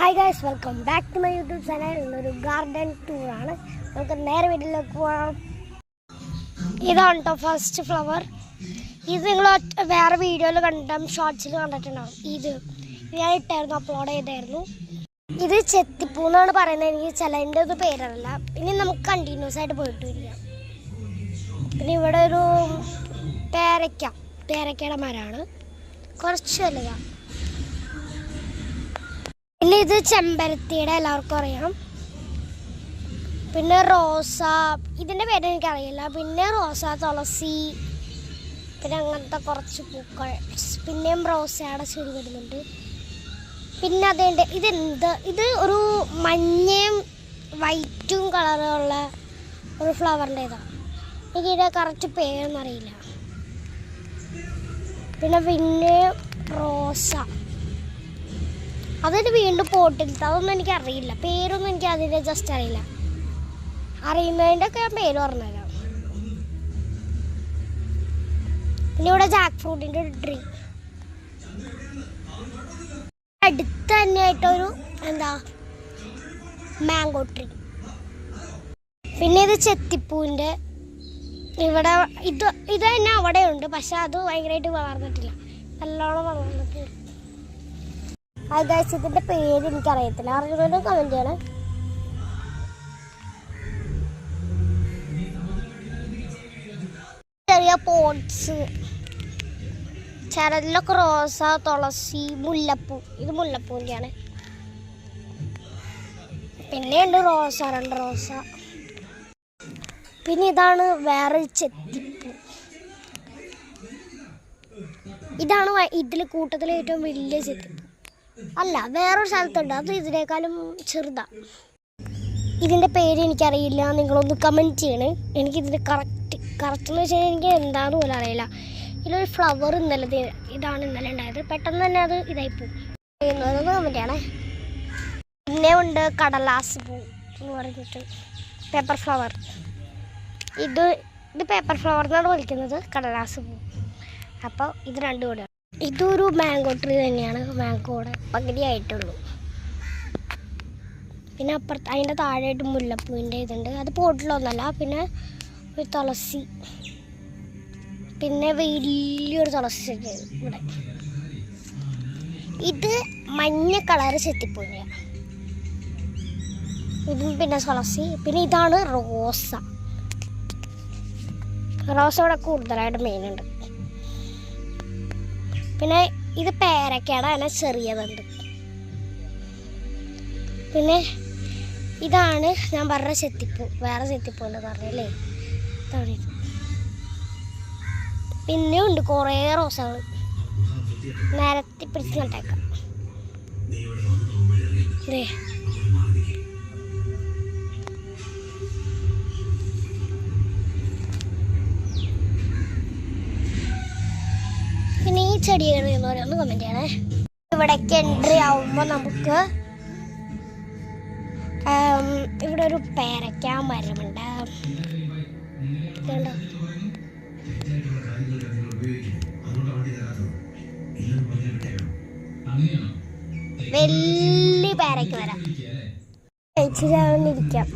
Hi guys, welcome back to my YouTube channel. ഒരു garden tour ആണ്. നമുക്ക് നേരെ വീട്ടിലേക്ക് പോകാം. ഇതാണ് ട്ടോ ഫസ്റ്റ് ഫ്ലവർ. ഇത് നിങ്ങൾ വേറെ വീഡിയോയിൽ കണ്ടിട്ടും ഷോർട്സിൽ കണ്ടിട്ടുണ്ടാവും. ഇത് ഞാൻ ഇട്ടായിരുന്നു, അപ്ലോഡ് ചെയ്തായിരുന്നു. ഇത് ചെത്തിപ്പൂ എന്നാണ് പറയുന്നത്. എനിക്ക് ചിലതിൻ്റെ ഒരു പേരറിയില്ല. ഇനി നമുക്ക് കണ്ടിന്യൂസ് ആയിട്ട് പോയിട്ട് വരിക. പിന്നെ ഇവിടെ ഒരു പേരക്കയുടെ മരമാണ്, കുറച്ച് വലുതാണ്. പിന്നെ ഇത് ചെമ്പരത്തിയുടെ എല്ലാവർക്കും അറിയാം. പിന്നെ റോസ, ഇതിൻ്റെ പേര് എനിക്കറിയില്ല. പിന്നെ റോസ, തുളസി, പിന്നെ അങ്ങനത്തെ കുറച്ച് പൂക്കൾ. പിന്നെയും റോസയുടെ ചെടി വരുന്നുണ്ട്. പിന്നെ അതുണ്ട് ഇത് ഒരു മഞ്ഞയും വൈറ്റും കളറുള്ള ഒരു ഫ്ലവറിൻ്റെതാണ്. എനിക്കിതിൻ്റെ കറക്റ്റ് പേരൊന്നും അറിയില്ല. പിന്നെ റോസ, അതിന് വീണ്ടും പോട്ടിലിട്ട്, അതൊന്നും എനിക്കറിയില്ല. പേരൊന്നും എനിക്ക് അതിൻ്റെ ജസ്റ്റ് അറിയില്ല. അറിയുന്നതിൻ്റെ ഒക്കെ ഞാൻ പേര് പറഞ്ഞുതരാം. പിന്നെ ഇവിടെ ജാക്ക് ഫ്രൂട്ടിൻ്റെ ഒരു ട്രീ, അടുത്ത് തന്നെയായിട്ടൊരു മാംഗോ ട്രീ. പിന്നെ ഇത് ചെത്തിപ്പൂവിൻ്റെ ഇവിടെ ഇത് തന്നെ അവിടെ ഉണ്ട്, പക്ഷെ അത് ഭയങ്കരമായിട്ട് വളർന്നിട്ടില്ല, നല്ലോണം വളർന്നിട്ടുണ്ട്. ഇതിന്റെ പേര് എനിക്കറിയത്തില്ല, അറിയുന്നവരും കമന്റ് ചെയ്യണം. ചെറിയ പോട്ട്സ്, ചിലതിലൊക്കെ റോസ, തുളസി, മുല്ലപ്പൂ. ഇത് മുല്ലപ്പൂവിൻ്റെയാണ്. പിന്നെ ഉണ്ട് റോസ, 2 റോസ. പിന്നെ ഇതാണ് വേറെ ചെത്തിപ്പൂ. ഇതാണ് ഇതിൽ കൂട്ടത്തിലെ ഏറ്റവും വലിയ ചെത്തിപ്പൂ. അല്ല, വേറൊരു സ്ഥലത്തുണ്ട്, അത് ഇതിനേക്കാളും ചെറുതാണ്. ഇതിൻ്റെ പേര് എനിക്കറിയില്ല, നിങ്ങളൊന്ന് കമൻറ്റ് ചെയ്യണേ. എനിക്കിതിൻ്റെ കറക്റ്റ് എന്ന് വെച്ചാൽ എനിക്ക് എന്താണെന്ന് പോലും അറിയില്ല. ഇതിലൊരു ഫ്ലവർ ഇതാണ് ഇന്നലെ ഉണ്ടായത്. പെട്ടെന്ന് തന്നെ അത് ഇതായിപ്പോവും. അതൊന്ന് കമൻറ്റ് ചെയ്യണേ. പിന്നെ ഉണ്ട് കടലാസ് പൂ എന്ന് പറഞ്ഞിട്ട്, പേപ്പർ ഫ്ലവർ. ഇത് പേപ്പർ ഫ്ലവർ എന്നാണ് വിളിക്കുന്നത്, കടലാസ് പൂ. അപ്പോൾ ഇത് രണ്ടും കൂടെ. ഇതൊരു മാംഗോ ട്രീ തന്നെയാണ്, മാംഗോയുടെ പകുതിയായിട്ടുള്ളൂ. പിന്നെ അപ്പുറത്ത് അതിൻ്റെ താഴെയായിട്ട് മുല്ലപ്പൂവിൻ്റെ ഇതുണ്ട്, അത് പോട്ടിലൊന്നല്ല. പിന്നെ ഒരു തുളസി, പിന്നെ വലിയൊരു തുളസി ചെടി ഇവിടെ. ഇത് മഞ്ഞ കളറ് ചെത്തിപ്പൂവിൻ്റെയാണ്. ഇതും പിന്നെ തുളസി. പിന്നെ ഇതാണ് റോസ. ഇവിടെ കൂടുതലായിട്ട് മെയിനുണ്ട്. പിന്നെ ഇത് പേരക്കയുടെ തന്നെ ചെറിയതുണ്ട്. പിന്നെ ഇതാണ് ഞാൻ പറഞ്ഞ ചെത്തിപ്പൂ. വേറെ ചെത്തിപ്പൂ ഉണ്ട് പറഞ്ഞല്ലേ, ഇതാണ് ഇത്. പിന്നെ ഉണ്ട് കുറേ റോസകൾ, നിരത്തി പിടിച്ച് നട്ടേക്കാം. പിന്നെ ഈ ചെടികൾ ഒന്ന് കമന്റ് ചെയ്യണേ. ഇവിടേക്ക് എൻട്രി ആവുമ്പോൾ നമുക്ക് ഇവിടെ ഒരു പേരക്ക മരമുണ്ട്. വലിയ പേരക്ക മരം. ഇരിക്കാം.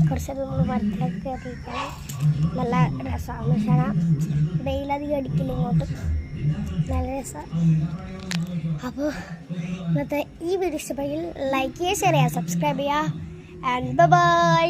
കുറച്ചത് മരത്തിലൊക്കെ എത്തിക്കണം, നല്ല രസമാണ്. പക്ഷേ വെയിലധികം അടിക്കില്ല ഇങ്ങോട്ട്, നല്ല രസമാണ്. അപ്പോൾ ഇന്നത്തെ ഈ വീഡിയോ ഇഷ്ടപ്പെടുമെങ്കിൽ ലൈക്ക് ചെയ്യുക, ഷെയർ ചെയ്യുക, സബ്സ്ക്രൈബ് ചെയ്യുക. And by.